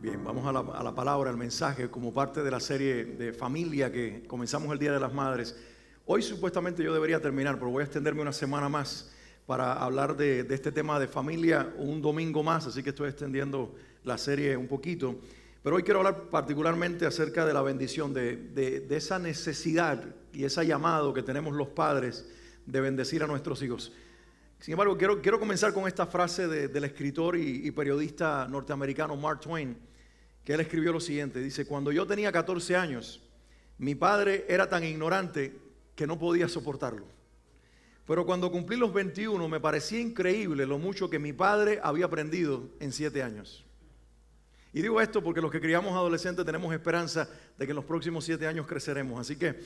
Bien, vamos a la palabra, al mensaje, como parte de la serie de familia que comenzamos el Día de las Madres. Hoy supuestamente yo debería terminar, pero voy a extenderme una semana más para hablar de este tema de familia un domingo más, así que estoy extendiendo la serie un poquito. Pero hoy quiero hablar particularmente acerca de la bendición, de esa necesidad y ese llamado que tenemos los padres de bendecir a nuestros hijos. Sin embargo, quiero comenzar con esta frase del escritor y periodista norteamericano Mark Twain, que él escribió lo siguiente. Dice: cuando yo tenía 14 años, mi padre era tan ignorante que no podía soportarlo. Pero cuando cumplí los 21, me parecía increíble lo mucho que mi padre había aprendido en 7 años. Y digo esto porque los que criamos adolescentes tenemos esperanza de que en los próximos 7 años creceremos. Así que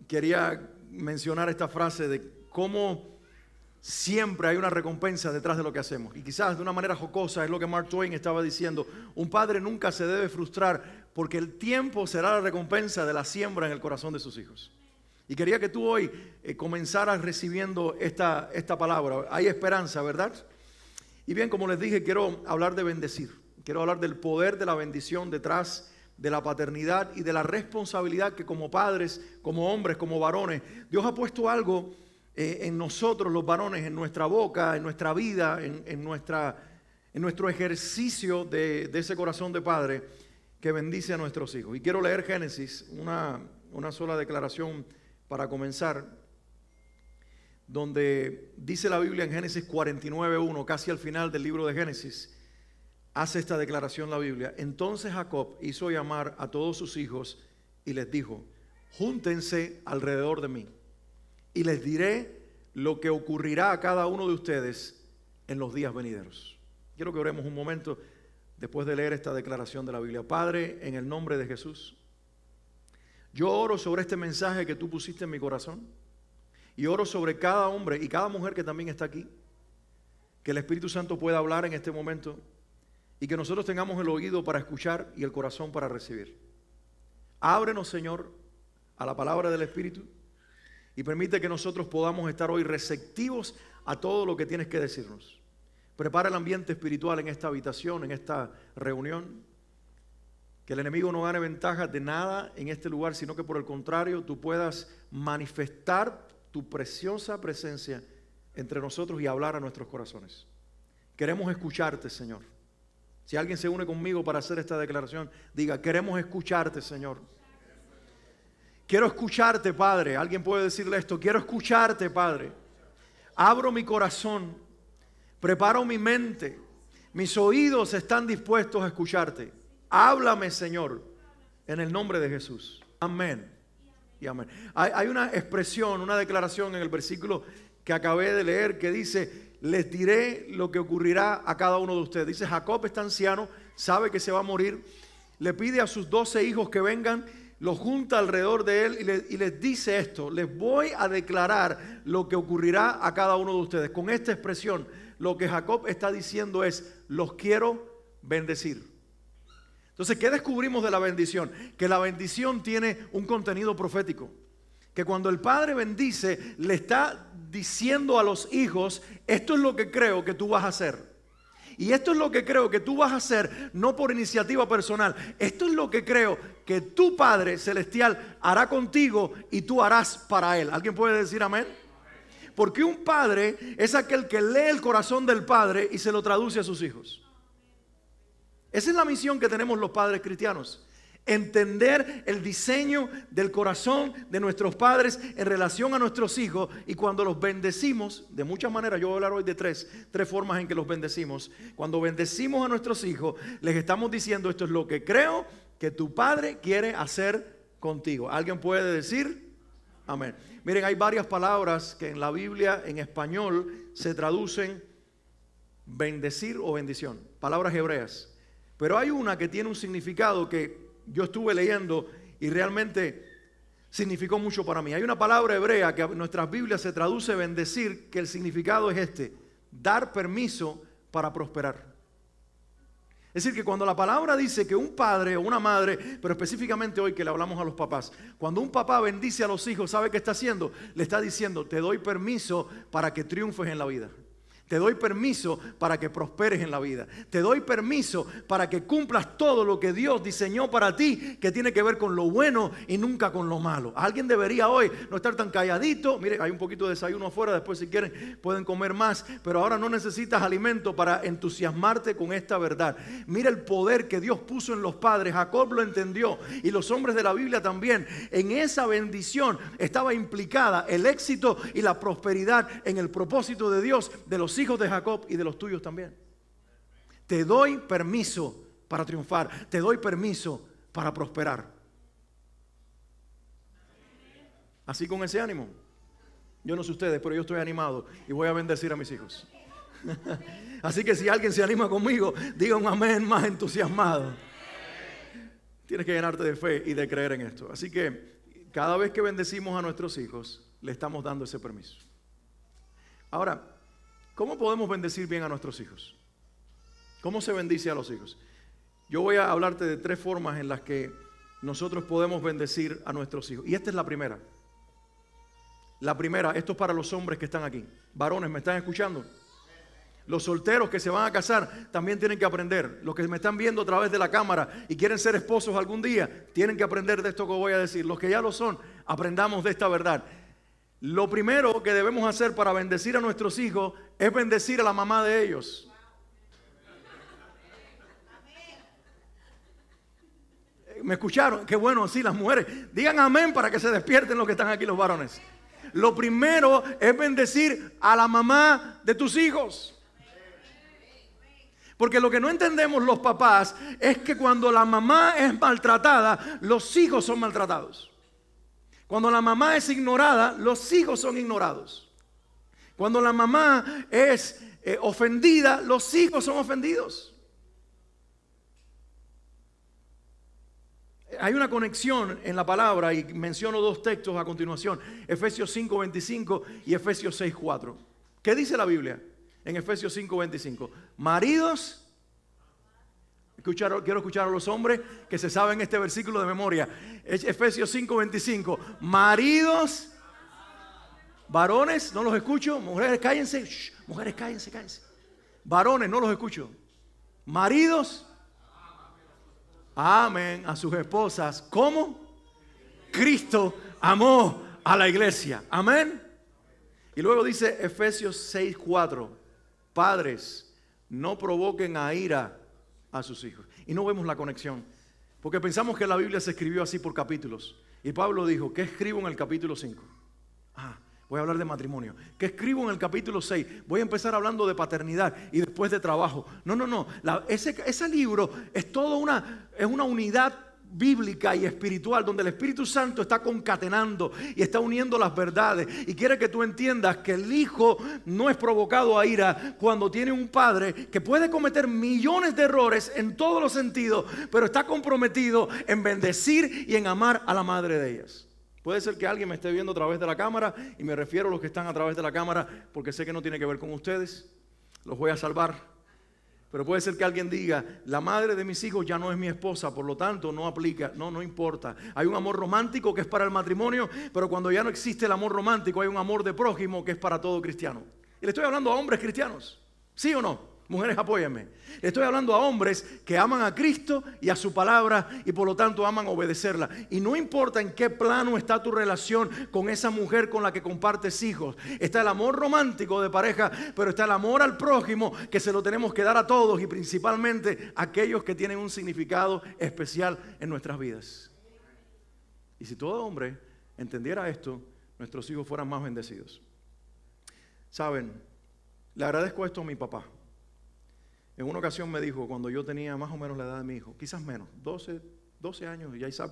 quería mencionar esta frase de cómo siempre hay una recompensa detrás de lo que hacemos. Y quizás de una manera jocosa es lo que Mark Twain estaba diciendo. Un padre nunca se debe frustrar porque el tiempo será la recompensa de la siembra en el corazón de sus hijos. Y quería que tú hoy comenzaras recibiendo esta palabra. Hay esperanza, ¿verdad? Y bien, como les dije, quiero hablar de bendecir. Quiero hablar del poder de la bendición detrás de la paternidad y de la responsabilidad que como padres, como hombres, como varones, Dios ha puesto algo en nosotros los varones, en nuestra boca, en nuestra vida, en nuestro ejercicio de ese corazón de padre que bendice a nuestros hijos. Y quiero leer Génesis, una sola declaración para comenzar, donde dice la Biblia en Génesis 49:1, casi al final del libro de Génesis, hace esta declaración la Biblia. Entonces Jacob hizo llamar a todos sus hijos y les dijo: júntense alrededor de mí y les diré lo que ocurrirá a cada uno de ustedes en los días venideros. Quiero que oremos un momento después de leer esta declaración de la Biblia. Padre, en el nombre de Jesús, yo oro sobre este mensaje que tú pusiste en mi corazón y oro sobre cada hombre y cada mujer que también está aquí, que el Espíritu Santo pueda hablar en este momento y que nosotros tengamos el oído para escuchar y el corazón para recibir. Ábrenos, Señor, a la palabra del Espíritu y permite que nosotros podamos estar hoy receptivos a todo lo que tienes que decirnos. Prepara el ambiente espiritual en esta habitación, en esta reunión. Que el enemigo no gane ventaja de nada en este lugar, sino que por el contrario tú puedas manifestar tu preciosa presencia entre nosotros y hablar a nuestros corazones. Queremos escucharte, Señor. Si alguien se une conmigo para hacer esta declaración, diga: queremos escucharte, Señor. Quiero escucharte, Padre. Alguien puede decirle esto: quiero escucharte, Padre. Abro mi corazón, preparo mi mente, mis oídos están dispuestos a escucharte. Háblame, Señor, en el nombre de Jesús. Amén y amén. Hay una expresión, una declaración en el versículo que acabé de leer que dice: les diré lo que ocurrirá a cada uno de ustedes. Dice: Jacob está anciano, sabe que se va a morir, le pide a sus 12 hijos que vengan, los junta alrededor de él y les dice esto: les voy a declarar lo que ocurrirá a cada uno de ustedes. Con esta expresión, lo que Jacob está diciendo es: los quiero bendecir. Entonces, ¿qué descubrimos de la bendición? Que la bendición tiene un contenido profético. Que cuando el padre bendice, le está diciendo a los hijos: esto es lo que creo que tú vas a hacer. Y esto es lo que creo que tú vas a hacer, no por iniciativa personal. Esto es lo que creo que tu Padre Celestial hará contigo y tú harás para Él. ¿Alguien puede decir amén? Porque un padre es aquel que lee el corazón del Padre y se lo traduce a sus hijos. Esa es la misión que tenemos los padres cristianos. Entender el diseño del corazón de nuestros padres en relación a nuestros hijos, y cuando los bendecimos, de muchas maneras, yo voy a hablar hoy de tres formas en que los bendecimos. Cuando bendecimos a nuestros hijos, les estamos diciendo: esto es lo que creo que tu padre quiere hacer contigo. ¿Alguien puede decir amén? Miren, hay varias palabras que en la Biblia en español se traducen bendecir o bendición, palabras hebreas, pero hay una que tiene un significado que yo estuve leyendo y realmente significó mucho para mí. Hay una palabra hebrea que en nuestras Biblias se traduce bendecir, que el significado es este: dar permiso para prosperar. Es decir, que cuando la palabra dice que un padre o una madre, pero específicamente hoy que le hablamos a los papás, cuando un papá bendice a los hijos, ¿sabe qué está haciendo? Le está diciendo: te doy permiso para que triunfes en la vida. Te doy permiso para que prosperes en la vida. Te doy permiso para que cumplas todo lo que Dios diseñó para ti, que tiene que ver con lo bueno y nunca con lo malo. Alguien debería hoy no estar tan calladito. Mire, hay un poquito de desayuno afuera, después si quieren pueden comer más, pero ahora no necesitas alimento para entusiasmarte con esta verdad. Mira el poder que Dios puso en los padres. Jacob lo entendió y los hombres de la Biblia también. En esa bendición estaba implicada el éxito y la prosperidad en el propósito de Dios de los hijos de Jacob y de los tuyos también. Te doy permiso para triunfar. Te doy permiso para prosperar. Así con ese ánimo. Yo no sé ustedes, pero yo estoy animado y voy a bendecir a mis hijos. Así que si alguien se anima conmigo, diga un amén más entusiasmado. Tienes que llenarte de fe y de creer en esto. Así que cada vez que bendecimos a nuestros hijos, le estamos dando ese permiso. Ahora, ¿cómo podemos bendecir bien a nuestros hijos? ¿Cómo se bendice a los hijos? Yo voy a hablarte de 3 formas en las que nosotros podemos bendecir a nuestros hijos. Y esta es la primera. La primera, esto es para los hombres que están aquí. Varones, ¿me están escuchando? Los solteros que se van a casar también tienen que aprender. Los que me están viendo a través de la cámara y quieren ser esposos algún día, tienen que aprender de esto que voy a decir. Los que ya lo son, aprendamos de esta verdad. Lo primero que debemos hacer para bendecir a nuestros hijos es bendecir a la mamá de ellos. ¿Me escucharon? Qué bueno, sí, las mujeres. Digan amén para que se despierten los que están aquí, los varones. Lo primero es bendecir a la mamá de tus hijos. Porque lo que no entendemos los papás es que cuando la mamá es maltratada, los hijos son maltratados. Cuando la mamá es ignorada, los hijos son ignorados. Cuando la mamá es ofendida, los hijos son ofendidos. Hay una conexión en la palabra y menciono 2 textos a continuación. Efesios 5:25 y Efesios 6:4. ¿Qué dice la Biblia en Efesios 5:25? Maridos, quiero escuchar a los hombres que se saben este versículo de memoria. Es Efesios 5:25. Maridos, varones, no los escucho. Mujeres, cállense. Shh, mujeres, cállense. Varones, no los escucho. Maridos, amen a sus esposas como Cristo amó a la iglesia. Amén. Y luego dice Efesios 6:4. Padres, no provoquen a ira a sus hijos. Y no vemos la conexión, porque pensamos que la Biblia se escribió así por capítulos. Y Pablo dijo, ¿qué escribo en el capítulo 5? Voy a hablar de matrimonio. ¿Qué escribo en el capítulo 6? Voy a empezar hablando de paternidad y después de trabajo. No. Ese libro es toda una unidad bíblica y espiritual donde el Espíritu Santo está concatenando y está uniendo las verdades y quiere que tú entiendas que el hijo no es provocado a ira cuando tiene un padre que puede cometer millones de errores en todos los sentidos, pero está comprometido en bendecir y en amar a la madre de ellas. Puede ser que alguien me esté viendo a través de la cámara y me refiero a los que están a través de la cámara porque sé que no tiene que ver con ustedes, los voy a salvar. Pero puede ser que alguien diga, la madre de mis hijos ya no es mi esposa, por lo tanto no aplica. No importa. Hay un amor romántico que es para el matrimonio, pero cuando ya no existe el amor romántico hay un amor de prójimo que es para todo cristiano. Y le estoy hablando a hombres cristianos, ¿sí o no? Mujeres, apóyenme. Le estoy hablando a hombres que aman a Cristo y a su palabra y por lo tanto aman obedecerla. Y no importa en qué plano está tu relación con esa mujer con la que compartes hijos. Está el amor romántico de pareja, pero está el amor al prójimo que se lo tenemos que dar a todos y principalmente a aquellos que tienen un significado especial en nuestras vidas. Y si todo hombre entendiera esto, nuestros hijos fueran más bendecidos. Saben, le agradezco esto a mi papá. En una ocasión me dijo, cuando yo tenía más o menos la edad de mi hijo, quizás menos, 12 años, ya Isaac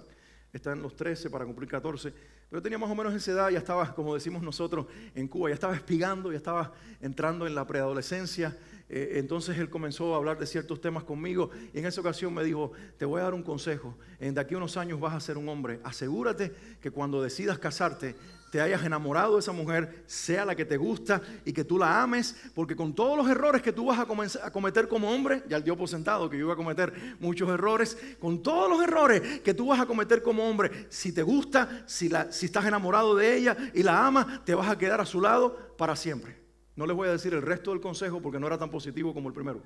está en los 13 para cumplir 14, pero tenía más o menos esa edad, ya estaba, como decimos nosotros en Cuba, ya estaba espigando, ya estaba entrando en la preadolescencia. Entonces él comenzó a hablar de ciertos temas conmigo y en esa ocasión me dijo, te voy a dar un consejo, de aquí a unos años vas a ser un hombre, asegúrate que cuando decidas casarte, te hayas enamorado de esa mujer, sea la que te gusta y que tú la ames, porque con todos los errores que tú vas a cometer como hombre, ya él dio por sentado que yo iba a cometer muchos errores, con todos los errores que tú vas a cometer como hombre, si te gusta, si estás enamorado de ella y la amas, te vas a quedar a su lado para siempre. No les voy a decir el resto del consejo porque no era tan positivo como el primero.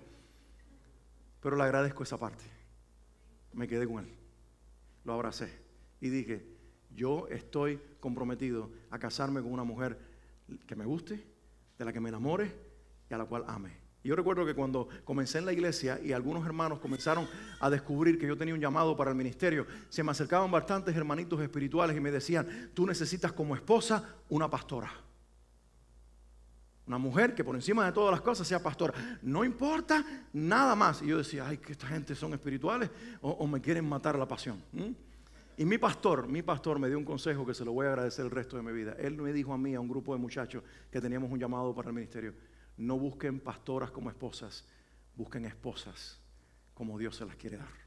Pero le agradezco esa parte. Me quedé con él. Lo abracé y dije, yo estoy comprometido a casarme con una mujer que me guste, de la que me enamore y a la cual ame. Y yo recuerdo que cuando comencé en la iglesia y algunos hermanos comenzaron a descubrir que yo tenía un llamado para el ministerio, se me acercaban bastantes hermanitos espirituales y me decían, tú necesitas como esposa una pastora. Una mujer que por encima de todas las cosas sea pastora. No importa nada más. Y yo decía, ay, que esta gente son espirituales o me quieren matar la pasión. Y mi pastor me dio un consejo que se lo voy a agradecer el resto de mi vida. Él me dijo a mí, a un grupo de muchachos que teníamos un llamado para el ministerio, no busquen pastoras como esposas, busquen esposas como Dios se las quiere dar.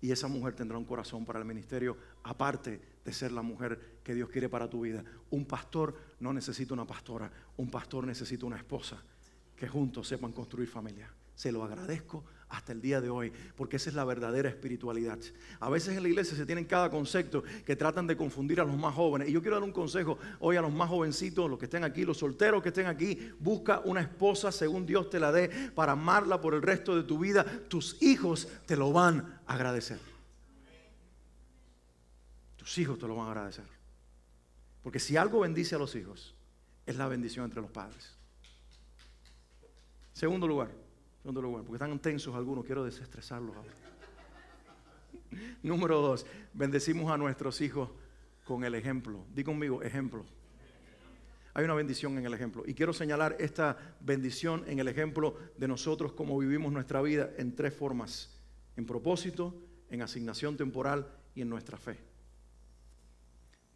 Y esa mujer tendrá un corazón para el ministerio, aparte de ser la mujer que Dios quiere para tu vida. Un pastor no necesita una pastora, un pastor necesita una esposa que juntos sepan construir familia. Se lo agradezco hasta el día de hoy, porque esa es la verdadera espiritualidad. A veces en la iglesia se tienen cada concepto que tratan de confundir a los más jóvenes. Y yo quiero dar un consejo hoy a los más jovencitos, los que estén aquí, los solteros que estén aquí. Busca una esposa según Dios te la dé para amarla por el resto de tu vida. Tus hijos te lo van a agradecer. Tus hijos te lo van a agradecer. Porque si algo bendice a los hijos, es la bendición entre los padres. Segundo lugar, porque están tensos algunos, quiero desestresarlos ahora. Número 2, bendecimos a nuestros hijos con el ejemplo. Di conmigo, ejemplo. Hay una bendición en el ejemplo. Y quiero señalar esta bendición en el ejemplo de nosotros, cómo vivimos nuestra vida en 3 formas. En propósito, en asignación temporal y en nuestra fe.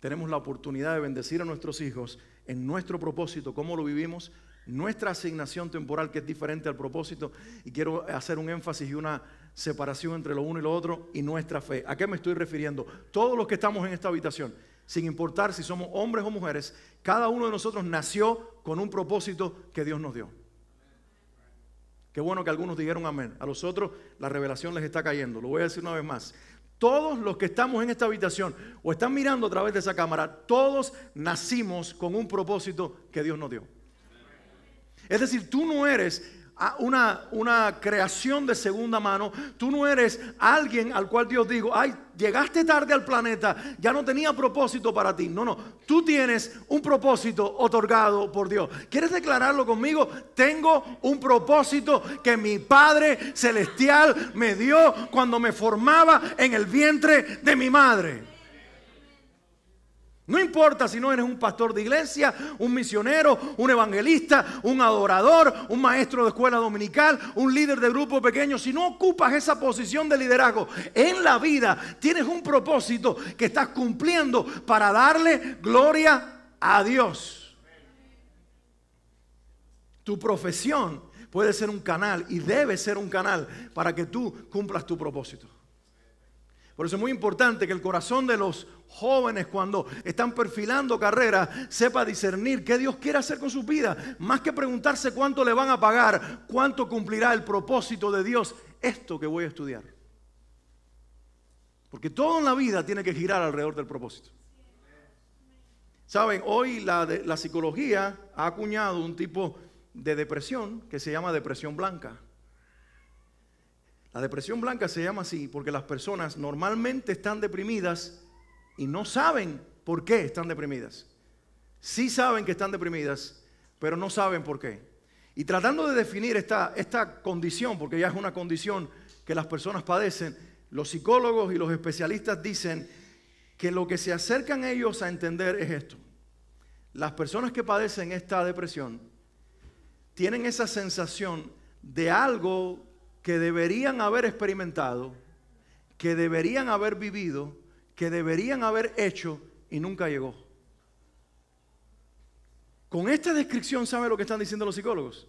Tenemos la oportunidad de bendecir a nuestros hijos en nuestro propósito, cómo lo vivimos, nuestra asignación temporal, que es diferente al propósito, y quiero hacer un énfasis y una separación entre lo uno y lo otro, y nuestra fe. ¿A qué me estoy refiriendo? Todos los que estamos en esta habitación, sin importar si somos hombres o mujeres, cada uno de nosotros nació con un propósito que Dios nos dio. Qué bueno que algunos dijeron amén. A los otros la revelación les está cayendo. Lo voy a decir una vez más. Todos los que estamos en esta habitación o están mirando a través de esa cámara, todos nacimos con un propósito que Dios nos dio. Es decir, tú no eres una creación de segunda mano. Tú no eres alguien al cual Dios dijo, ay, llegaste tarde al planeta, ya no tenía propósito para ti. No, tú tienes un propósito otorgado por Dios. ¿Quieres declararlo conmigo? Tengo un propósito que mi Padre Celestial me dio cuando me formaba en el vientre de mi madre. No importa si no eres un pastor de iglesia, un misionero, un evangelista, un adorador, un maestro de escuela dominical, un líder de grupo pequeño. Si no ocupas esa posición de liderazgo en la vida, tienes un propósito que estás cumpliendo para darle gloria a Dios. Tu profesión puede ser un canal y debe ser un canal para que tú cumplas tu propósito. Por eso es muy importante que el corazón de los jóvenes, cuando están perfilando carreras, sepa discernir qué Dios quiere hacer con sus vidas. Más que preguntarse cuánto le van a pagar, cuánto cumplirá el propósito de Dios esto que voy a estudiar. Porque todo en la vida tiene que girar alrededor del propósito. Saben, hoy la psicología ha acuñado un tipo de depresión que se llama depresión blanca. La depresión blanca se llama así porque las personas normalmente están deprimidas y no saben por qué están deprimidas. Sí saben que están deprimidas, pero no saben por qué. Y tratando de definir esta condición, porque ya es una condición que las personas padecen, los psicólogos y los especialistas dicen que lo que se acercan ellos a entender es esto. Las personas que padecen esta depresión tienen esa sensación de algo que deberían haber experimentado, que deberían haber vivido, que deberían haber hecho y nunca llegó. Con esta descripción, ¿sabe lo que están diciendo los psicólogos?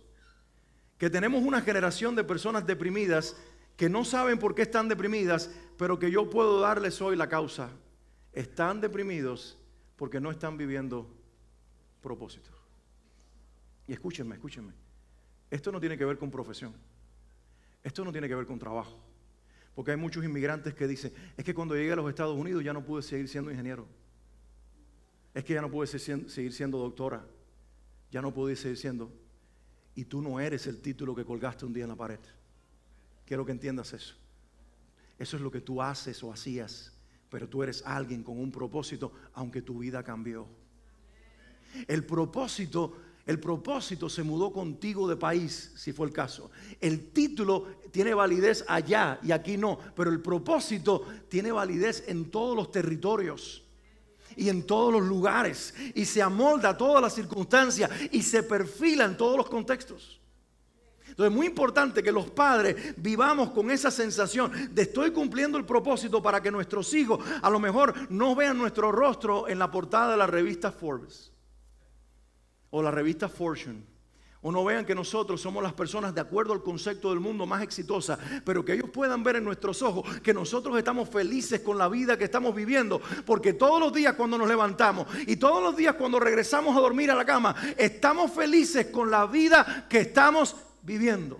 Que tenemos una generación de personas deprimidas que no saben por qué están deprimidas, pero que yo puedo darles hoy la causa. Están deprimidos porque no están viviendo propósito. Y escúchenme. Esto no tiene que ver con profesión. Esto no tiene que ver con trabajo. Porque hay muchos inmigrantes que dicen, es que cuando llegué a los Estados Unidos ya no pude seguir siendo ingeniero. Es que ya no pude seguir siendo doctora. ya no puedo seguir diciendo, y tú no eres el título que colgaste un día en la pared. Quiero que entiendas eso. Eso es lo que tú haces o hacías, pero tú eres alguien con un propósito, aunque tu vida cambió. El propósito se mudó contigo de país, si fue el caso. El título tiene validez allá y aquí no, pero el propósito tiene validez en todos los territorios y en todos los lugares, y se amolda a todas las circunstancias y se perfila en todos los contextos. Entonces es muy importante que los padres vivamos con esa sensación de estoy cumpliendo el propósito, para que nuestros hijos a lo mejor no vean nuestro rostro en la portada de la revista Forbes o la revista Fortune, o no vean que nosotros somos las personas de acuerdo al concepto del mundo más exitosas, pero que ellos puedan ver en nuestros ojos que nosotros estamos felices con la vida que estamos viviendo, porque todos los días cuando nos levantamos y todos los días cuando regresamos a dormir a la cama, estamos felices con la vida que estamos viviendo.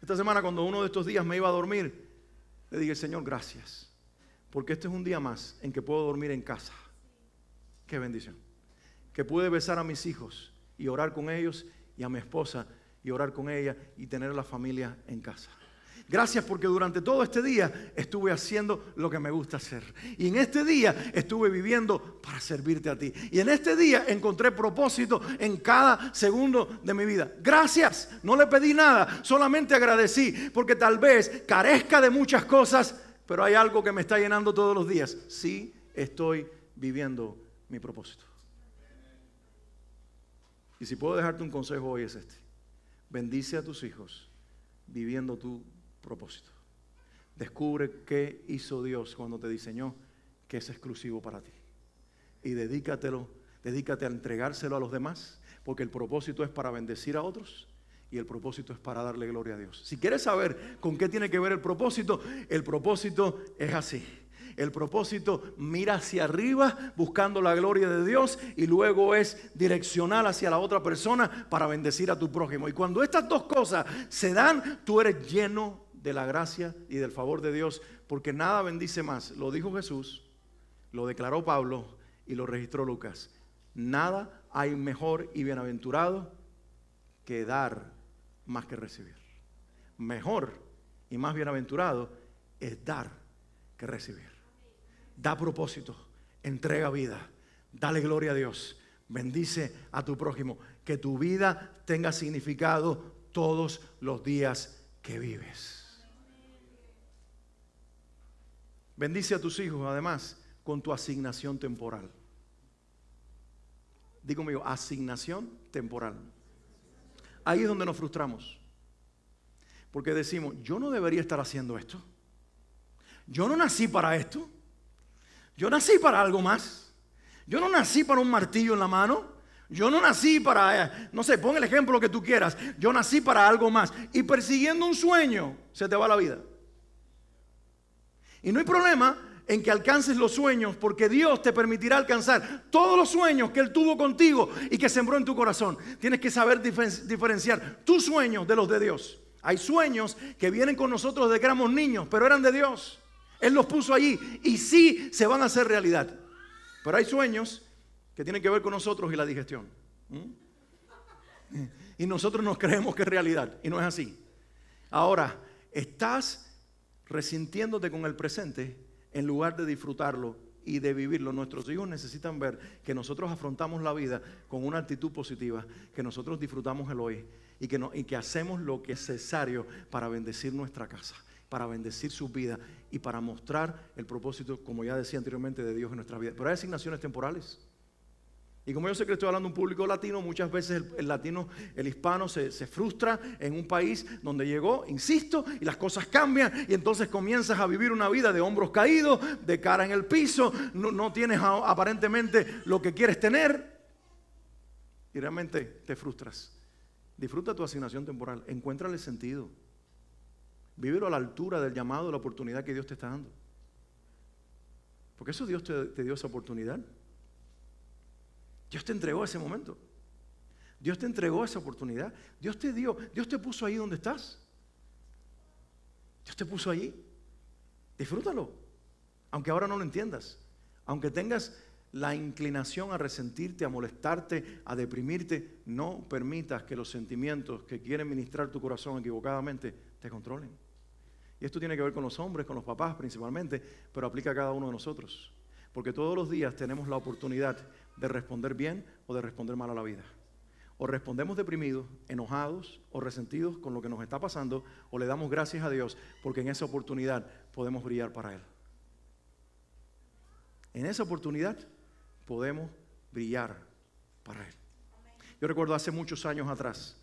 Esta semana, cuando uno de estos días me iba a dormir, le dije, Señor, gracias, porque este es un día más en que puedo dormir en casa. Qué bendición. Que pude besar a mis hijos y orar con ellos, y a mi esposa y orar con ella, y tener la familia en casa. Gracias porque durante todo este día estuve haciendo lo que me gusta hacer. Y en este día estuve viviendo para servirte a ti. Y en este día encontré propósito en cada segundo de mi vida. Gracias, no le pedí nada, solamente agradecí, porque tal vez carezca de muchas cosas, pero hay algo que me está llenando todos los días. Sí, estoy viviendo mi propósito. Y si puedo dejarte un consejo hoy, es este: bendice a tus hijos viviendo tu propósito. Descubre qué hizo Dios cuando te diseñó, que es exclusivo para ti, y dedícate a entregárselo a los demás, porque el propósito es para bendecir a otros y el propósito es para darle gloria a Dios. Si quieres saber con qué tiene que ver el propósito es así. El propósito mira hacia arriba buscando la gloria de Dios, y luego es direccional hacia la otra persona para bendecir a tu prójimo. Y cuando estas dos cosas se dan, tú eres lleno de la gracia y del favor de Dios, porque nada bendice más. Lo dijo Jesús, lo declaró Pablo y lo registró Lucas. Nada hay mejor y bienaventurado que dar más que recibir. Mejor y más bienaventurado es dar que recibir. Da propósito, entrega vida, dale gloria a Dios, bendice a tu prójimo, que tu vida tenga significado todos los días que vives. Bendice a tus hijos además con tu asignación temporal. Digo conmigo, asignación temporal. Ahí es donde nos frustramos, porque decimos, yo no debería estar haciendo esto, yo no nací para esto. Yo nací para algo más. Yo no nací para un martillo en la mano. Yo no nací para, no sé, pon el ejemplo que tú quieras. Yo nací para algo más. Y persiguiendo un sueño, se te va la vida. Y no hay problema en que alcances los sueños, porque Dios te permitirá alcanzar todos los sueños que Él tuvo contigo y que sembró en tu corazón. Tienes que saber diferenciar tus sueños de los de Dios. Hay sueños que vienen con nosotros desde que éramos niños, pero eran de Dios. Él los puso allí y sí se van a hacer realidad. Pero hay sueños que tienen que ver con nosotros y la digestión. Y nosotros nos creemos que es realidad y no es así. Ahora, estás resintiéndote con el presente en lugar de disfrutarlo y de vivirlo. Nuestros hijos necesitan ver que nosotros afrontamos la vida con una actitud positiva, que nosotros disfrutamos el hoy y que hacemos lo que es necesario para bendecir nuestra casa, para bendecir su vida y para mostrar el propósito, como ya decía anteriormente, de Dios en nuestra vida. Pero hay asignaciones temporales. Y como yo sé que estoy hablando de un público latino, muchas veces el latino, el hispano se frustra en un país donde llegó, insisto, y las cosas cambian, y entonces comienzas a vivir una vida de hombros caídos, de cara en el piso, no tienes aparentemente lo que quieres tener, y realmente te frustras. Disfruta tu asignación temporal, encuéntrale sentido. Vívelo a la altura del llamado, de la oportunidad que Dios te está dando. Porque eso Dios te dio esa oportunidad. Dios te entregó ese momento. Dios te entregó esa oportunidad. Dios te puso ahí donde estás. Dios te puso ahí. Disfrútalo. Aunque ahora no lo entiendas. Aunque tengas la inclinación a resentirte, a molestarte, a deprimirte. No permitas que los sentimientos que quieren ministrar tu corazón equivocadamente te controlen. Y esto tiene que ver con los hombres, con los papás principalmente, pero aplica a cada uno de nosotros. Porque todos los días tenemos la oportunidad de responder bien o de responder mal a la vida. O respondemos deprimidos, enojados o resentidos con lo que nos está pasando, o le damos gracias a Dios porque en esa oportunidad podemos brillar para Él. En esa oportunidad podemos brillar para Él. Yo recuerdo hace muchos años atrás,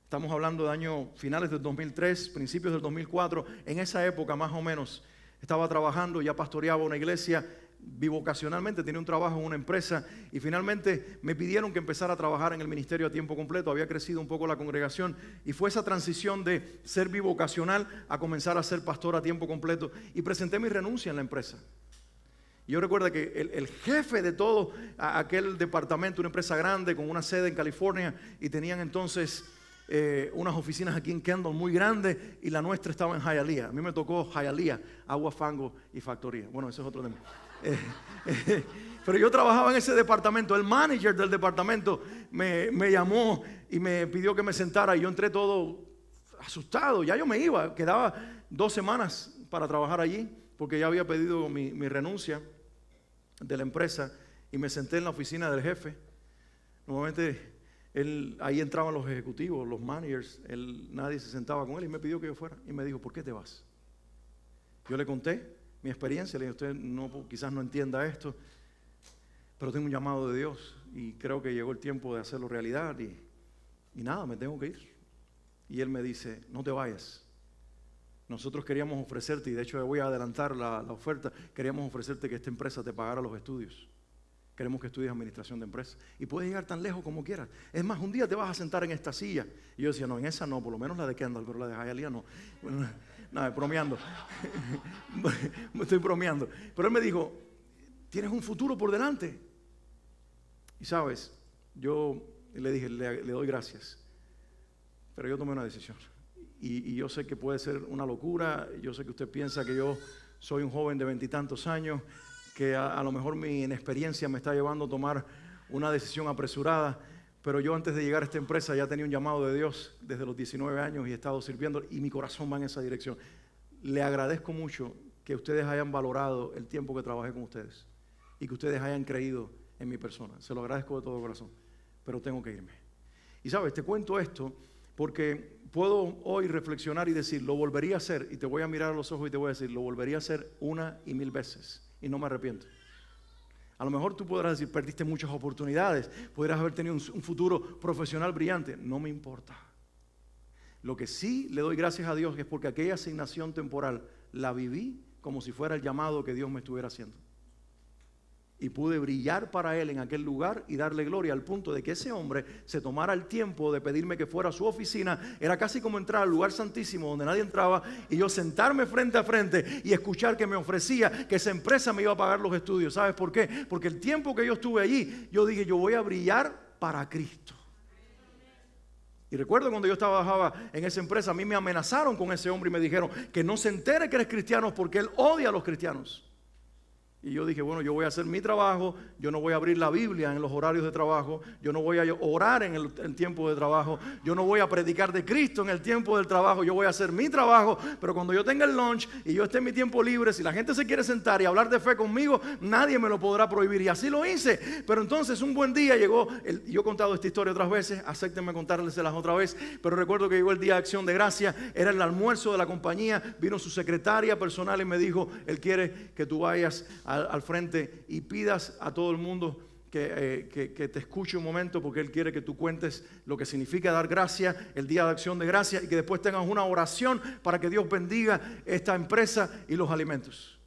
estamos hablando de años finales del 2003, principios del 2004, en esa época más o menos, estaba trabajando, ya pastoreaba una iglesia, bivocacionalmente tenía un trabajo en una empresa y finalmente me pidieron que empezara a trabajar en el ministerio a tiempo completo. Había crecido un poco la congregación y fue esa transición de ser bivocacional a comenzar a ser pastor a tiempo completo y presenté mi renuncia en la empresa. Yo recuerdo que el jefe de todo aquel departamento, una empresa grande con una sede en California, y tenían entonces unas oficinas aquí en Kendall muy grandes, y la nuestra estaba en Hialeah. A mí me tocó Hialeah, agua, fango y factoría. Bueno, ese es otro tema. Pero yo trabajaba en ese departamento. El manager del departamento me llamó y me pidió que me sentara, y yo entré todo asustado. Ya yo me iba, quedaba 2 semanas para trabajar allí porque ya había pedido mi renuncia de la empresa, y me senté en la oficina del jefe. Normalmente ahí entraban los ejecutivos, los managers, nadie se sentaba con él, y me pidió que yo fuera y me dijo: ¿por qué te vas? Yo le conté mi experiencia, le dije: usted quizás no entienda esto, pero tengo un llamado de Dios y creo que llegó el tiempo de hacerlo realidad, y nada, me tengo que ir. Y él me dice: no te vayas. Nosotros queríamos ofrecerte, y de hecho voy a adelantar la oferta, queríamos ofrecerte que esta empresa te pagara los estudios. Queremos que estudies administración de empresas y puedes llegar tan lejos como quieras. Es más, un día te vas a sentar en esta silla. Y yo decía: no, en esa no, por lo menos la de Kendall, pero la de Hialeah no. Bueno, nada, bromeando. Estoy bromeando. Pero él me dijo: tienes un futuro por delante. Y sabes, yo le dije: le doy gracias, pero yo tomé una decisión. Y yo sé que puede ser una locura. Yo sé que usted piensa que yo soy un joven de 20 y tantos años, que a lo mejor mi inexperiencia me está llevando a tomar una decisión apresurada, pero yo antes de llegar a esta empresa ya tenía un llamado de Dios desde los 19 años y he estado sirviendo, y mi corazón va en esa dirección. Le agradezco mucho que ustedes hayan valorado el tiempo que trabajé con ustedes y que ustedes hayan creído en mi persona. Se lo agradezco de todo corazón, pero tengo que irme. Y sabes, te cuento esto porque puedo hoy reflexionar y decir: lo volvería a hacer, y te voy a mirar a los ojos y te voy a decir: lo volvería a hacer 1 y 1000 veces. Y no me arrepiento. A lo mejor tú podrás decir: perdiste muchas oportunidades, podrías haber tenido un futuro profesional brillante. No me importa. Lo que sí le doy gracias a Dios es porque aquella asignación temporal la viví como si fuera el llamado que Dios me estuviera haciendo. Y pude brillar para Él en aquel lugar y darle gloria, al punto de que ese hombre se tomara el tiempo de pedirme que fuera a su oficina. Era casi como entrar al lugar santísimo donde nadie entraba, y yo sentarme frente a frente y escuchar que me ofrecía que esa empresa me iba a pagar los estudios. ¿Sabes por qué? Porque el tiempo que yo estuve allí, yo dije: yo voy a brillar para Cristo. Y recuerdo cuando yo trabajaba en esa empresa, a mí me amenazaron con ese hombre y me dijeron que no se entere que eres cristiano porque él odia a los cristianos. Y yo dije: bueno, yo voy a hacer mi trabajo, yo no voy a abrir la Biblia en los horarios de trabajo, yo no voy a orar en el tiempo de trabajo, yo no voy a predicar de Cristo en el tiempo del trabajo, yo voy a hacer mi trabajo, pero cuando yo tenga el lunch y yo esté en mi tiempo libre, si la gente se quiere sentar y hablar de fe conmigo, nadie me lo podrá prohibir. Y así lo hice. Pero entonces un buen día llegó, yo he contado esta historia otras veces, acéptenme contárselas otra vez, pero recuerdo que llegó el día de Acción de Gracia, era el almuerzo de la compañía, vino su secretaria personal y me dijo: él quiere que tú vayas al frente y pidas a todo el mundo que te escuche un momento, porque Él quiere que tú cuentes lo que significa dar gracia el día de Acción de Gracia, y que después tengas una oración para que Dios bendiga esta empresa y los alimentos.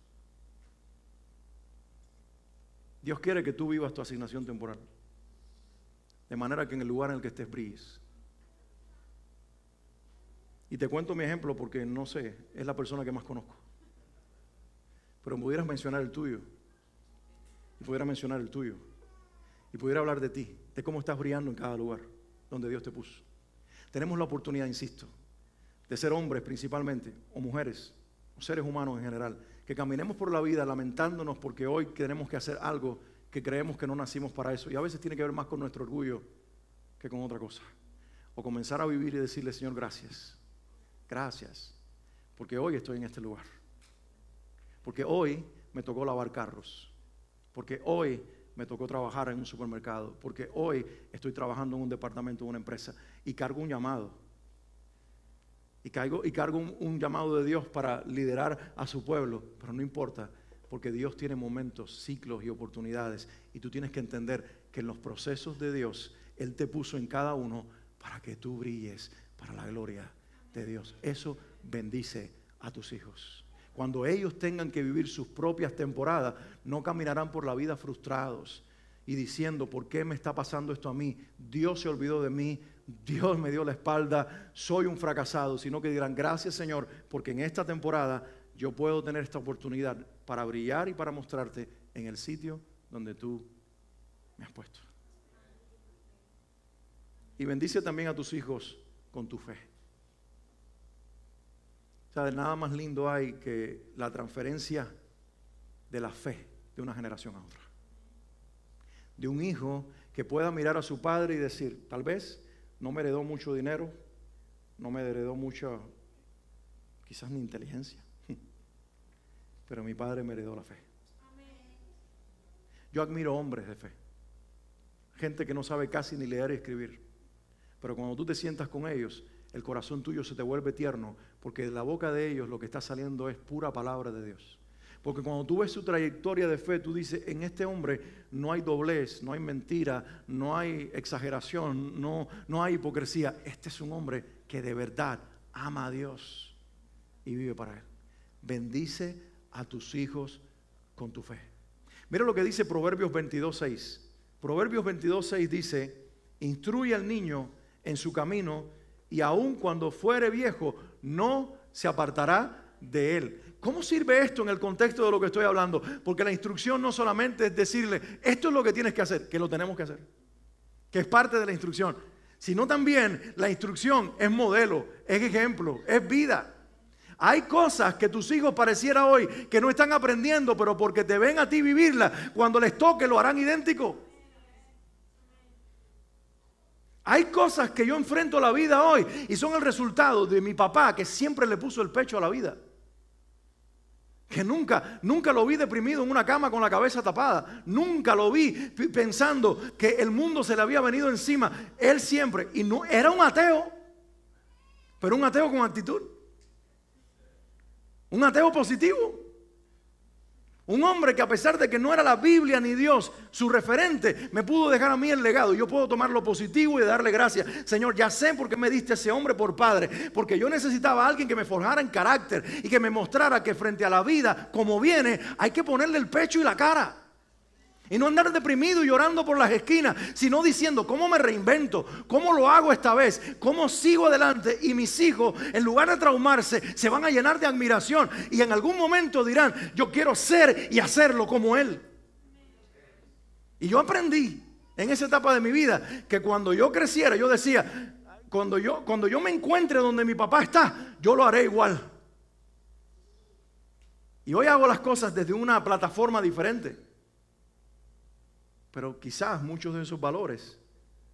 Dios quiere que tú vivas tu asignación temporal, de manera que en el lugar en el que estés brilles. Y te cuento mi ejemplo porque no sé, es la persona que más conozco. Pero pudieras mencionar el tuyo, y pudiera mencionar el tuyo, y pudiera hablar de ti, de cómo estás brillando en cada lugar donde Dios te puso. Tenemos la oportunidad, insisto, de ser hombres principalmente, o mujeres, o seres humanos en general, que caminemos por la vida lamentándonos porque hoy tenemos que hacer algo que creemos que no nacimos para eso. Y a veces tiene que ver más con nuestro orgullo que con otra cosa. O comenzar a vivir y decirle, Señor, gracias. Gracias. Porque hoy estoy en este lugar. Porque hoy me tocó lavar carros. Porque hoy me tocó trabajar en un supermercado. Porque hoy estoy trabajando en un departamento de una empresa. Y cargo un llamado. Y cargo un llamado de Dios para liderar a su pueblo. Pero no importa. Porque Dios tiene momentos, ciclos y oportunidades. Y tú tienes que entender que en los procesos de Dios, Él te puso en cada uno para que tú brilles para la gloria de Dios. Eso bendice a tus hijos. Cuando ellos tengan que vivir sus propias temporadas, no caminarán por la vida frustrados y diciendo, ¿por qué me está pasando esto a mí? Dios se olvidó de mí, Dios me dio la espalda, soy un fracasado. Sino que dirán, gracias Señor, porque en esta temporada yo puedo tener esta oportunidad para brillar y para mostrarte en el sitio donde tú me has puesto. Y bendice también a tus hijos con tu fe. ¿Sabes? Nada más lindo hay que la transferencia de la fe de una generación a otra. De un hijo que pueda mirar a su padre y decir, tal vez no me heredó mucho dinero, no me heredó mucha, quizás ni inteligencia, pero mi padre me heredó la fe. Yo admiro hombres de fe, gente que no sabe casi ni leer y escribir, pero cuando tú te sientas con ellos, el corazón tuyo se te vuelve tierno, porque de la boca de ellos lo que está saliendo es pura palabra de Dios. Porque cuando tú ves su trayectoria de fe, tú dices, en este hombre no hay doblez, no hay mentira, no hay exageración, no hay hipocresía. Este es un hombre que de verdad ama a Dios y vive para Él. Bendice a tus hijos con tu fe. Mira lo que dice Proverbios 22:6. Proverbios 22:6 dice, instruye al niño en su camino y aun cuando fuere viejo no se apartará de él. ¿Cómo sirve esto en el contexto de lo que estoy hablando? Porque la instrucción no solamente es decirle, esto es lo que tienes que hacer, que lo tenemos que hacer, que es parte de la instrucción, sino también la instrucción es modelo, es ejemplo, es vida. Hay cosas que tus hijos pareciera hoy que no están aprendiendo, pero porque te ven a ti vivirlas, cuando les toque lo harán idéntico. Hay cosas que yo enfrento a la vida hoy y son el resultado de mi papá, que siempre le puso el pecho a la vida. Que nunca lo vi deprimido en una cama con la cabeza tapada. Nunca lo vi pensando que el mundo se le había venido encima. Él siempre, y no era un ateo, pero un ateo con actitud. Un ateo positivo. Un hombre que a pesar de que no era la Biblia ni Dios su referente, me pudo dejar a mí el legado. Yo puedo tomar lo positivo y darle gracias. Señor, ya sé por qué me diste ese hombre por padre. Porque yo necesitaba a alguien que me forjara en carácter y que me mostrara que frente a la vida, como viene, hay que ponerle el pecho y la cara. Y no andar deprimido y llorando por las esquinas, sino diciendo, ¿cómo me reinvento? ¿Cómo lo hago esta vez? ¿Cómo sigo adelante? Y mis hijos, en lugar de traumarse, se van a llenar de admiración. Y en algún momento dirán, yo quiero ser y hacerlo como él. Y yo aprendí en esa etapa de mi vida que cuando yo creciera, yo decía, cuando yo me encuentre donde mi papá está, yo lo haré igual. Y hoy hago las cosas desde una plataforma diferente. Pero quizás muchos de esos valores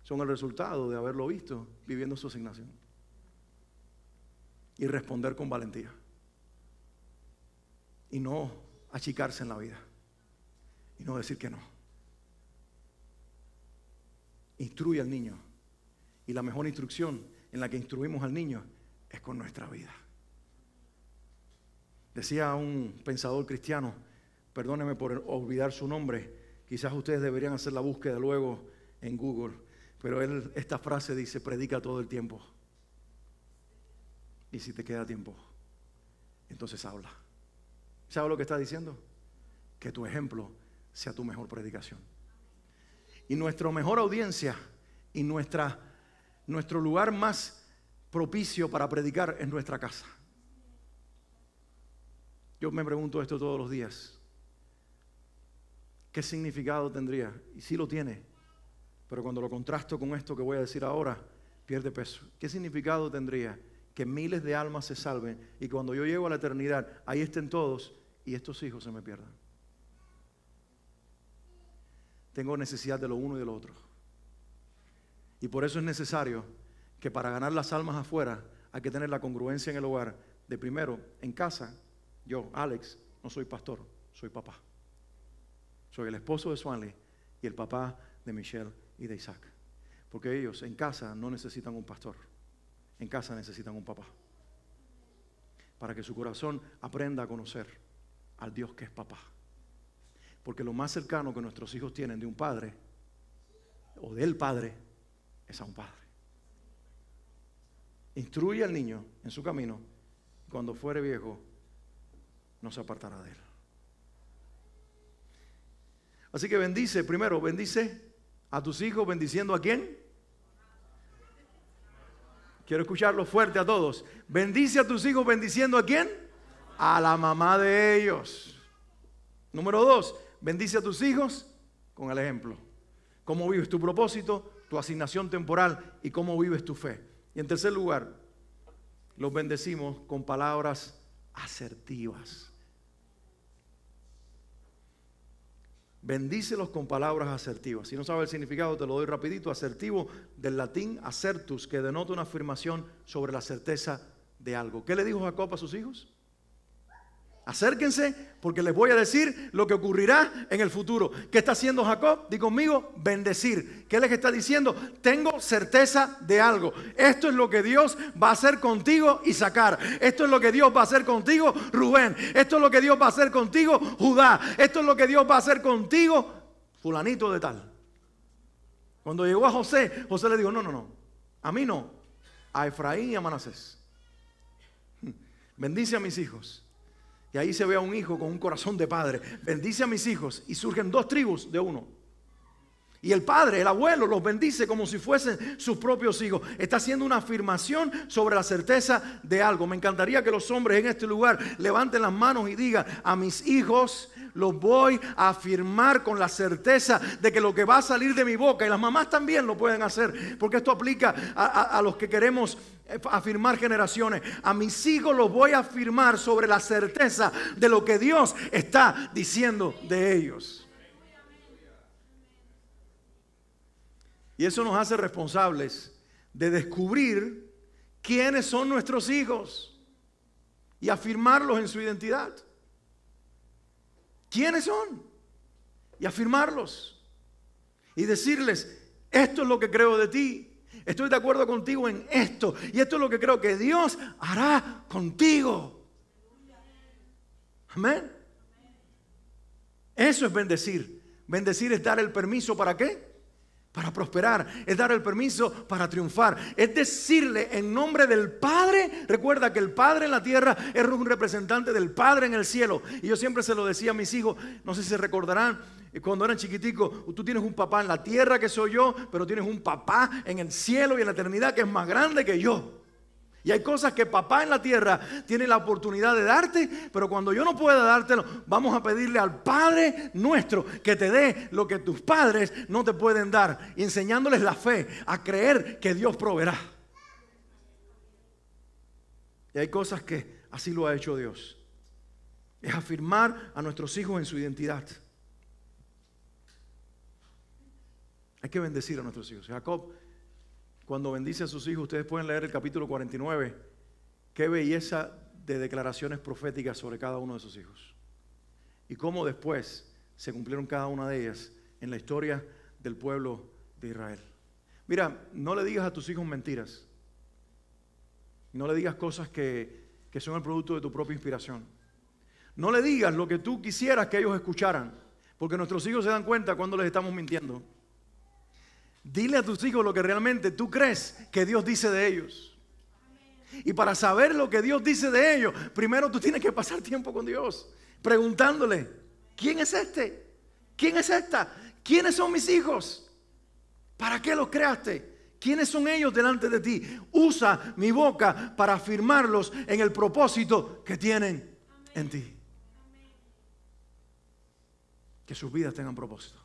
son el resultado de haberlo visto viviendo su asignación. Y responder con valentía. Y no achicarse en la vida. Y no decir que no. Instruye al niño. Y la mejor instrucción en la que instruimos al niño es con nuestra vida. Decía un pensador cristiano, perdóneme por olvidar su nombre, quizás ustedes deberían hacer la búsqueda luego en Google. Pero esta frase dice, predica todo el tiempo. Y si te queda tiempo, entonces habla. ¿Sabe lo que está diciendo? Que tu ejemplo sea tu mejor predicación. Y nuestra mejor audiencia y nuestro lugar más propicio para predicar es nuestra casa. Yo me pregunto esto todos los días. ¿Qué significado tendría? Y sí lo tiene, pero cuando lo contrasto con esto que voy a decir ahora, pierde peso. ¿Qué significado tendría que miles de almas se salven y cuando yo llego a la eternidad, ahí estén todos y estos hijos se me pierdan. Tengo necesidad de lo uno y de lo otro. Y por eso es necesario que para ganar las almas afuera hay que tener la congruencia en el hogar. De primero, en casa, yo, Alex, no soy pastor, soy papá. Soy el esposo de Swanley y el papá de Michelle y de Isaac. Porque ellos en casa no necesitan un pastor. En casa necesitan un papá. Para que su corazón aprenda a conocer al Dios que es papá. Porque lo más cercano que nuestros hijos tienen de un padre o del padre es a un padre. Instruye al niño en su camino, y cuando fuere viejo no se apartará de él. Así que bendice, primero bendice a tus hijos, bendiciendo ¿a quién? Quiero escucharlo fuerte a todos. Bendice a tus hijos bendiciendo ¿a quién? A la mamá de ellos. Número 2, bendice a tus hijos con el ejemplo. Cómo vives tu propósito, tu asignación temporal y cómo vives tu fe. Y en tercer lugar, los bendecimos con palabras asertivas. Bendícelos con palabras asertivas. Si no sabes el significado, te lo doy rapidito. Asertivo, del latín acertus, que denota una afirmación sobre la certeza de algo. ¿Qué le dijo Jacob a sus hijos? Acérquense porque les voy a decir lo que ocurrirá en el futuro. ¿Qué está haciendo Jacob? Di conmigo, bendecir. ¿Qué les está diciendo? Tengo certeza de algo. Esto es lo que Dios va a hacer contigo, Isaacar. Esto es lo que Dios va a hacer contigo, Rubén. Esto es lo que Dios va a hacer contigo, Judá. Esto es lo que Dios va a hacer contigo, fulanito de tal. Cuando llegó a José, José le dijo, no. A mí no. A Efraín y a Manasés. Bendice a mis hijos. Y ahí se ve a un hijo con un corazón de padre. Bendice a mis hijos y surgen 2 tribus de uno. Y el padre, el abuelo, los bendice como si fuesen sus propios hijos. Está haciendo una afirmación sobre la certeza de algo. Me encantaría que los hombres en este lugar levanten las manos y digan, a mis hijos los voy a afirmar con la certeza de que lo que va a salir de mi boca, y las mamás también lo pueden hacer, porque esto aplica a los que queremos afirmar generaciones. A mis hijos los voy a afirmar sobre la certeza de lo que Dios está diciendo de ellos. Y eso nos hace responsables de descubrir quiénes son nuestros hijos y afirmarlos en su identidad. ¿Quiénes son? Y afirmarlos. Y decirles, esto es lo que creo de ti. Estoy de acuerdo contigo en esto. Y esto es lo que creo que Dios hará contigo. Amén. Eso es bendecir. Bendecir es dar el permiso ¿para qué? Para prosperar, es dar el permiso para triunfar, es decirle en nombre del Padre. Recuerda que el Padre en la tierra es un representante del Padre en el cielo. Y yo siempre se lo decía a mis hijos, no sé si se recordarán, cuando eran chiquiticos, tú tienes un papá en la tierra que soy yo, pero tienes un papá en el cielo y en la eternidad que es más grande que yo. Y hay cosas que papá en la tierra tiene la oportunidad de darte, pero cuando yo no pueda dártelo, vamos a pedirle al Padre nuestro que te dé lo que tus padres no te pueden dar, y enseñándoles la fe, a creer que Dios proveerá. Y hay cosas que así lo ha hecho Dios. Es afirmar a nuestros hijos en su identidad. Hay que bendecir a nuestros hijos. Jacob, cuando bendice a sus hijos, ustedes pueden leer el capítulo 49. Qué belleza de declaraciones proféticas sobre cada uno de sus hijos. Y cómo después se cumplieron cada una de ellas en la historia del pueblo de Israel. Mira, no le digas a tus hijos mentiras. No le digas cosas que son el producto de tu propia inspiración. No le digas lo que tú quisieras que ellos escucharan, porque nuestros hijos se dan cuenta cuando les estamos mintiendo. Dile a tus hijos lo que realmente tú crees que Dios dice de ellos. Y para saber lo que Dios dice de ellos, primero tú tienes que pasar tiempo con Dios, preguntándole, ¿quién es este? ¿Quién es esta? ¿Quiénes son mis hijos? ¿Para qué los creaste? ¿Quiénes son ellos delante de ti? Usa mi boca para afirmarlos en el propósito que tienen en ti. Que sus vidas tengan propósito.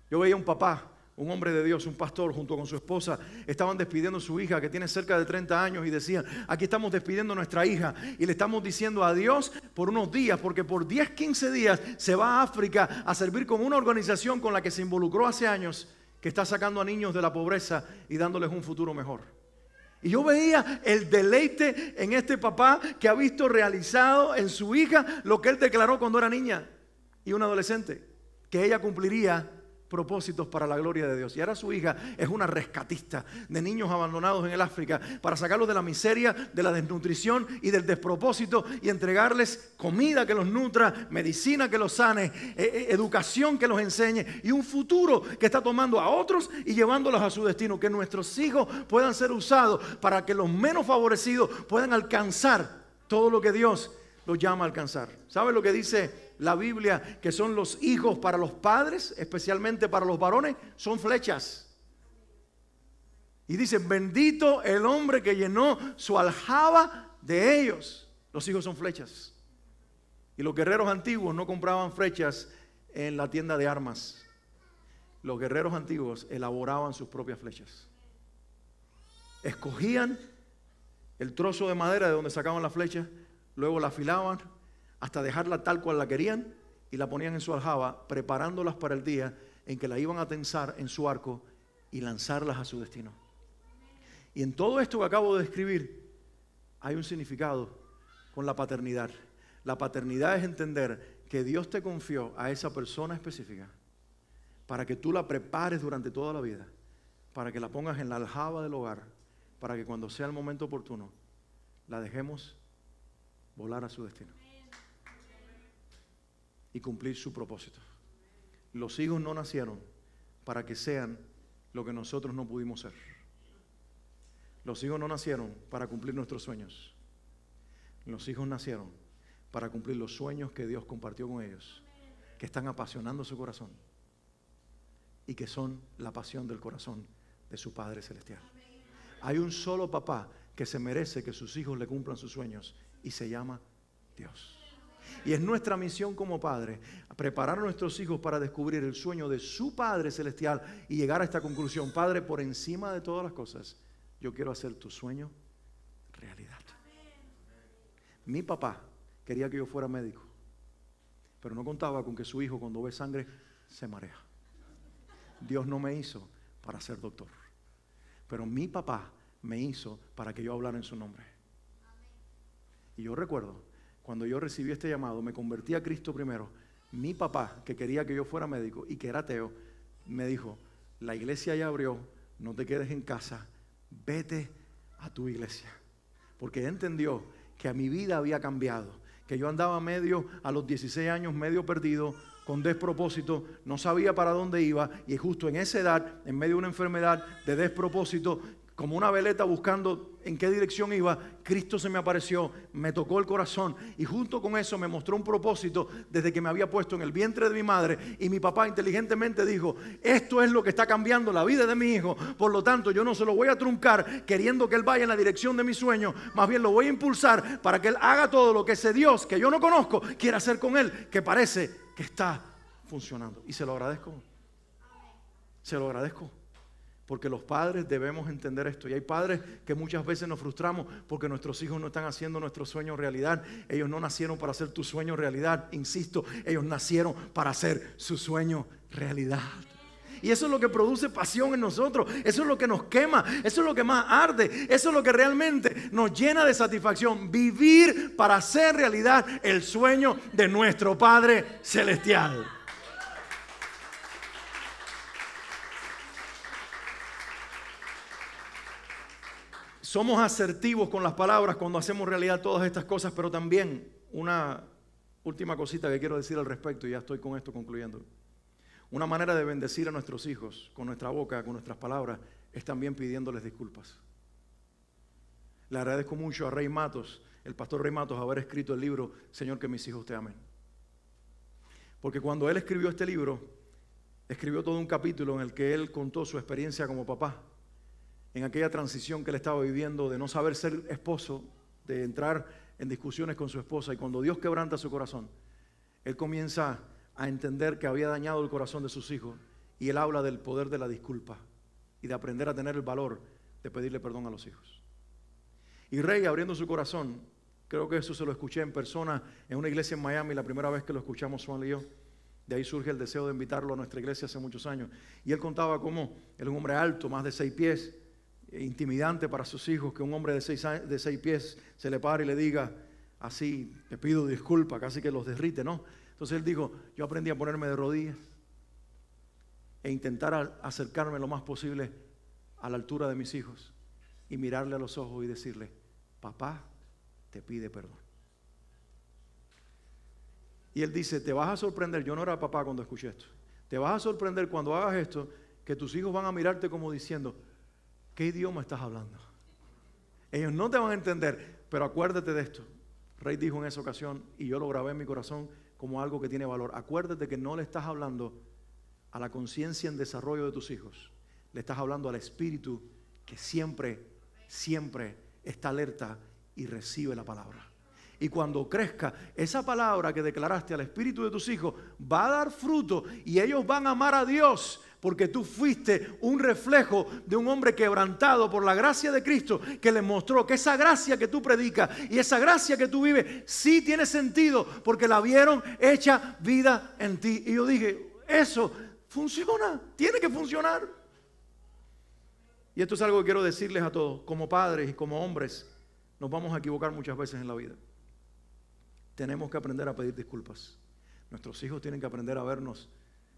Yo veía un papá un hombre de Dios, un pastor, junto con su esposa, estaban despidiendo a su hija que tiene cerca de 30 años y decían, aquí estamos despidiendo a nuestra hija y le estamos diciendo adiós por unos días, porque por 10, 15 días se va a África a servir con una organización con la que se involucró hace años, que está sacando a niños de la pobreza y dándoles un futuro mejor. Y yo veía el deleite en este papá que ha visto realizado en su hija lo que él declaró cuando era niña y una adolescente, que ella cumpliría propósitos para la gloria de Dios. Y ahora su hija es una rescatista de niños abandonados en el África para sacarlos de la miseria, de la desnutrición y del despropósito y entregarles comida que los nutra, medicina que los sane, educación que los enseñe y un futuro que está tomando a otros y llevándolos a su destino. Que nuestros hijos puedan ser usados para que los menos favorecidos puedan alcanzar todo lo que Dios los llama a alcanzar. ¿Sabe lo que dice la Biblia? Que son los hijos para los padres, especialmente para los varones, son flechas. Y dice, bendito el hombre que llenó su aljaba de ellos. Los hijos son flechas. Y los guerreros antiguos no compraban flechas en la tienda de armas. Los guerreros antiguos elaboraban sus propias flechas. Escogían el trozo de madera de donde sacaban la flecha, luego la afilaban hasta dejarla tal cual la querían y la ponían en su aljaba, preparándolas para el día en que la iban a tensar en su arco y lanzarlas a su destino. Y en todo esto que acabo de describir hay un significado con la paternidad. La paternidad es entender que Dios te confió a esa persona específica para que tú la prepares durante toda la vida, para que la pongas en la aljaba del hogar, para que cuando sea el momento oportuno la dejemos volar a su destino y cumplir su propósito. Los hijos no nacieron para que sean lo que nosotros no pudimos ser. Los hijos no nacieron para cumplir nuestros sueños. Los hijos nacieron para cumplir los sueños que Dios compartió con ellos, que están apasionando su corazón y que son la pasión del corazón de su Padre Celestial. Hay un solo papá que se merece que sus hijos le cumplan sus sueños y se llama Dios. Y es nuestra misión como padres preparar a nuestros hijos para descubrir el sueño de su Padre Celestial y llegar a esta conclusión: Padre, por encima de todas las cosas, yo quiero hacer tu sueño realidad. Mi papá quería que yo fuera médico, pero no contaba con que su hijo, cuando ve sangre, se marea. Dios no me hizo para ser doctor, pero mi papá me hizo para que yo hablara en su nombre. Y yo recuerdo, cuando yo recibí este llamado, me convertí a Cristo primero. Mi papá, que quería que yo fuera médico y que era ateo, me dijo: la iglesia ya abrió, no te quedes en casa, vete a tu iglesia. Porque entendió que a mi vida había cambiado, que yo andaba a los 16 años, medio perdido, con despropósito, no sabía para dónde iba, y justo en esa edad, en medio de una enfermedad de despropósito, como una veleta buscando en qué dirección iba, Cristo se me apareció, me tocó el corazón y junto con eso me mostró un propósito desde que me había puesto en el vientre de mi madre. Y mi papá inteligentemente dijo: esto es lo que está cambiando la vida de mi hijo, por lo tanto yo no se lo voy a truncar queriendo que él vaya en la dirección de mi sueño, más bien lo voy a impulsar para que él haga todo lo que ese Dios que yo no conozco quiere hacer con él, que parece que está funcionando. Y se lo agradezco, se lo agradezco. Porque los padres debemos entender esto. Y hay padres que muchas veces nos frustramos porque nuestros hijos no están haciendo nuestros sueños realidad. Ellos no nacieron para hacer tu sueño realidad. Insisto, ellos nacieron para hacer su sueño realidad. Y eso es lo que produce pasión en nosotros. Eso es lo que nos quema. Eso es lo que más arde. Eso es lo que realmente nos llena de satisfacción. Vivir para hacer realidad el sueño de nuestro Padre Celestial. Somos asertivos con las palabras cuando hacemos realidad todas estas cosas, pero también una última cosita que quiero decir al respecto, y ya estoy con esto concluyendo. Una manera de bendecir a nuestros hijos con nuestra boca, con nuestras palabras, es también pidiéndoles disculpas. Le agradezco mucho a Rey Matos, el pastor Rey Matos, haber escrito el libro Señor, que mis hijos te amen. Porque cuando él escribió este libro, escribió todo un capítulo en el que él contó su experiencia como papá, en aquella transición que él estaba viviendo de no saber ser esposo, de entrar en discusiones con su esposa, y cuando Dios quebranta su corazón, él comienza a entender que había dañado el corazón de sus hijos Y él habla del poder de la disculpa y de aprender a tener el valor de pedirle perdón a los hijos. Y Rey, abriendo su corazón, creo que eso se lo escuché en persona en una iglesia en Miami, la primera vez que lo escuchamos Juan y yo. De ahí surge el deseo de invitarlo a nuestra iglesia hace muchos años. Y él contaba cómo él es un hombre alto, más de 6 pies, intimidante para sus hijos, que un hombre de 6 pies se le pare y le diga así, te pido disculpas, casi que los derrite, ¿no? Entonces él dijo, yo aprendí a ponerme de rodillas e intentar acercarme lo más posible a la altura de mis hijos y mirarle a los ojos y decirle, papá te pide perdón. Y él dice, te vas a sorprender, yo no era papá cuando escuché esto, te vas a sorprender cuando hagas esto, que tus hijos van a mirarte como diciendo, ¿qué idioma estás hablando? Ellos no te van a entender, pero acuérdate de esto. Rey dijo en esa ocasión, y yo lo grabé en mi corazón como algo que tiene valor, acuérdate que no le estás hablando a la conciencia en desarrollo de tus hijos, le estás hablando al espíritu que siempre, siempre está alerta y recibe la palabra. Y cuando crezca, esa palabra que declaraste al espíritu de tus hijos va a dar fruto y ellos van a amar a Dios porque tú fuiste un reflejo de un hombre quebrantado por la gracia de Cristo, que les mostró que esa gracia que tú predicas y esa gracia que tú vives sí tiene sentido porque la vieron hecha vida en ti. Y yo dije, eso funciona, tiene que funcionar. Y esto es algo que quiero decirles a todos, como padres y como hombres, nos vamos a equivocar muchas veces en la vida. Tenemos que aprender a pedir disculpas. Nuestros hijos tienen que aprender a vernos,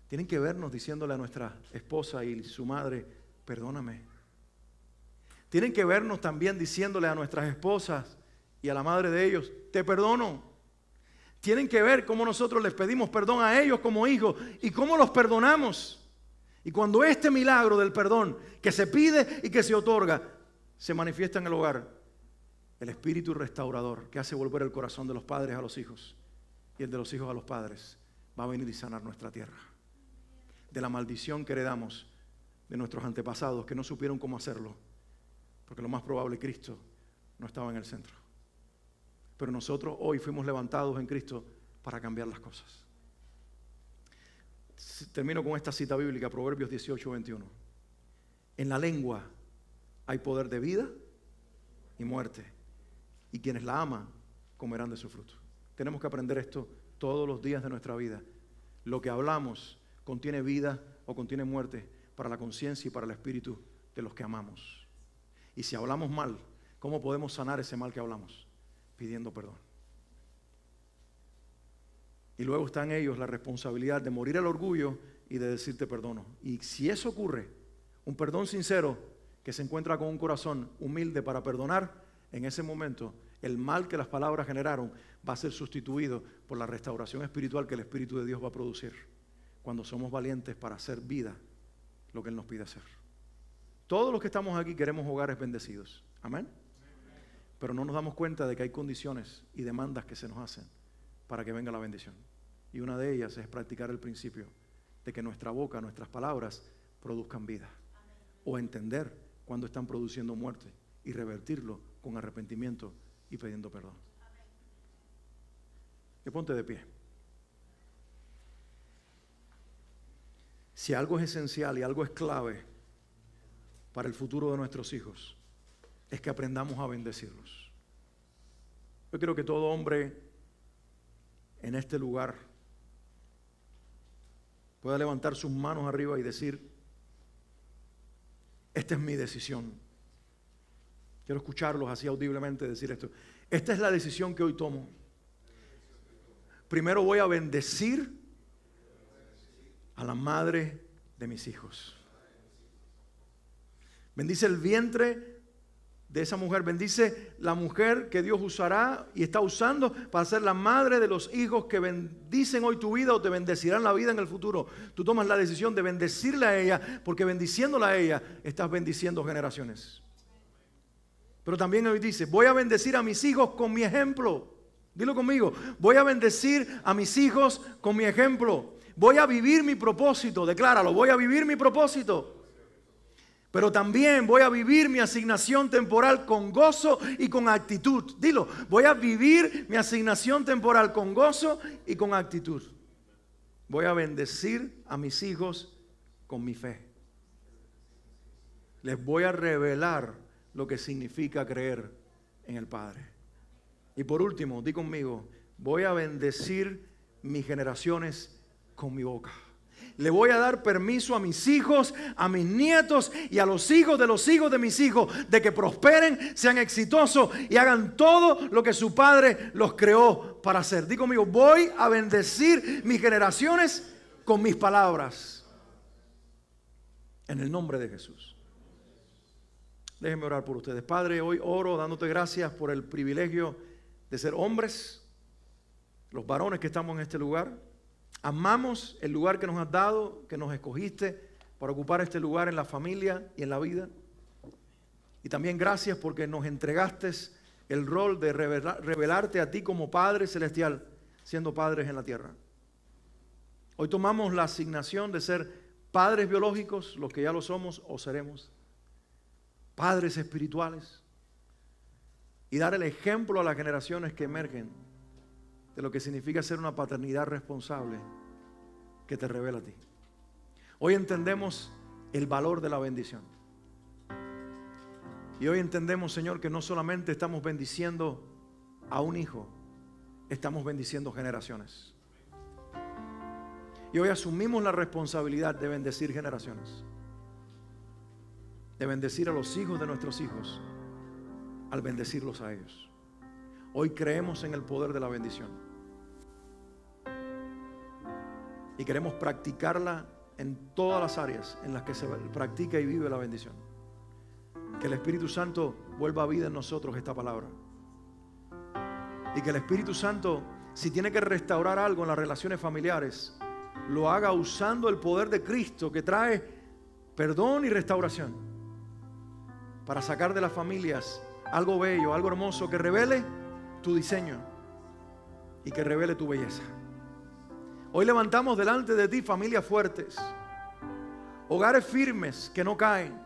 tienen que vernos diciéndole a nuestra esposa y su madre, perdóname. Tienen que vernos también diciéndole a nuestras esposas y a la madre de ellos, te perdono. Tienen que ver cómo nosotros les pedimos perdón a ellos como hijos y cómo los perdonamos. Y cuando este milagro del perdón que se pide y que se otorga se manifiesta en el hogar, el espíritu restaurador que hace volver el corazón de los padres a los hijos y el de los hijos a los padres va a venir y sanar nuestra tierra de la maldición que heredamos de nuestros antepasados que no supieron cómo hacerlo, porque lo más probable Cristo no estaba en el centro. Pero nosotros hoy fuimos levantados en Cristo para cambiar las cosas. Termino con esta cita bíblica, Proverbios 18:21. En la lengua hay poder de vida y muerte, y quienes la aman comerán de su fruto. Tenemos que aprender esto todos los días de nuestra vida. Lo que hablamos contiene vida o contiene muerte para la conciencia y para el espíritu de los que amamos. Y si hablamos mal, ¿cómo podemos sanar ese mal que hablamos? Pidiendo perdón. Y luego está en ellos la responsabilidad de morir al orgullo y de decirte perdono. Y si eso ocurre, un perdón sincero que se encuentra con un corazón humilde para perdonar, en ese momento el mal que las palabras generaron va a ser sustituido por la restauración espiritual que el Espíritu de Dios va a producir cuando somos valientes para hacer vida lo que Él nos pide hacer. Todos los que estamos aquí queremos hogares bendecidos. Amén. Pero no nos damos cuenta de que hay condiciones y demandas que se nos hacen para que venga la bendición. Y una de ellas es practicar el principio de que nuestra boca, nuestras palabras produzcan vida. O entender cuando están produciendo muerte y revertirlo con arrepentimiento y pidiendo perdón. Y ponte de pie. Si algo es esencial y algo es clave para el futuro de nuestros hijos, es que aprendamos a bendecirlos. Yo quiero que todo hombre en este lugar pueda levantar sus manos arriba y decir, esta es mi decisión. Quiero escucharlos así audiblemente decir esto. Esta es la decisión que hoy tomo. Primero voy a bendecir a la madre de mis hijos. Bendice el vientre de esa mujer. Bendice la mujer que Dios usará y está usando para ser la madre de los hijos que bendicen hoy tu vida o te bendecirán la vida en el futuro. Tú tomas la decisión de bendecirla a ella, porque bendiciéndola a ella estás bendiciendo generaciones. Pero también hoy dice, voy a bendecir a mis hijos con mi ejemplo. Dilo conmigo, voy a bendecir a mis hijos con mi ejemplo. Voy a vivir mi propósito, decláralo, voy a vivir mi propósito. Pero también voy a vivir mi asignación temporal con gozo y con actitud. Dilo, voy a vivir mi asignación temporal con gozo y con actitud. Voy a bendecir a mis hijos con mi fe. Les voy a revelar lo que significa creer en el Padre. Y por último, di conmigo, voy a bendecir mis generaciones con mi boca. Le voy a dar permiso a mis hijos, a mis nietos y a los hijos de mis hijos de que prosperen, sean exitosos y hagan todo lo que su padre los creó para hacer. Di conmigo, voy a bendecir mis generaciones con mis palabras. En el nombre de Jesús. Déjenme orar por ustedes. Padre, hoy oro dándote gracias por el privilegio de ser hombres, los varones que estamos en este lugar. Amamos el lugar que nos has dado, que nos escogiste para ocupar este lugar en la familia y en la vida. Y también gracias porque nos entregaste el rol de revelarte a ti como Padre Celestial, siendo padres en la tierra. Hoy tomamos la asignación de ser padres biológicos, los que ya lo somos o seremos, padres espirituales, y dar el ejemplo a las generaciones que emergen de lo que significa ser una paternidad responsable que te revela a ti. Hoy entendemos el valor de la bendición. Y hoy entendemos, Señor, que no solamente estamos bendiciendo a un hijo, estamos bendiciendo generaciones. Y hoy asumimos la responsabilidad de bendecir generaciones, de bendecir a los hijos de nuestros hijos al bendecirlos a ellos. Hoy creemos en el poder de la bendición y queremos practicarla en todas las áreas en las que se practica y vive la bendición. Que el Espíritu Santo vuelva a vida en nosotros esta palabra, y que el Espíritu Santo, si tiene que restaurar algo en las relaciones familiares, lo haga usando el poder de Cristo que trae perdón y restauración, para sacar de las familias algo bello, algo hermoso que revele tu diseño y que revele tu belleza. Hoy levantamos delante de ti familias fuertes, hogares firmes que no caen.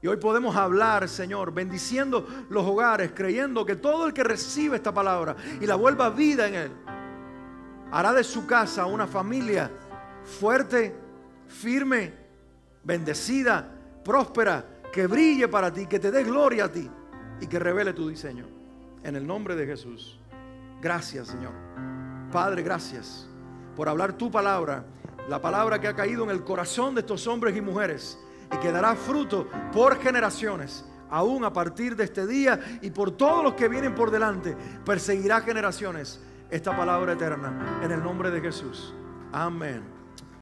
Y hoy podemos hablar, Señor, bendiciendo los hogares, creyendo que todo el que recibe esta palabra y la vuelva vida en él, hará de su casa una familia fuerte, firme, bendecida, próspera, que brille para ti, que te dé gloria a ti y que revele tu diseño. En el nombre de Jesús. Gracias, Señor. Padre, gracias por hablar tu palabra, la palabra que ha caído en el corazón de estos hombres y mujeres y que dará fruto por generaciones, aún a partir de este día y por todos los que vienen por delante. Perseguirá generaciones esta palabra eterna en el nombre de Jesús. Amén.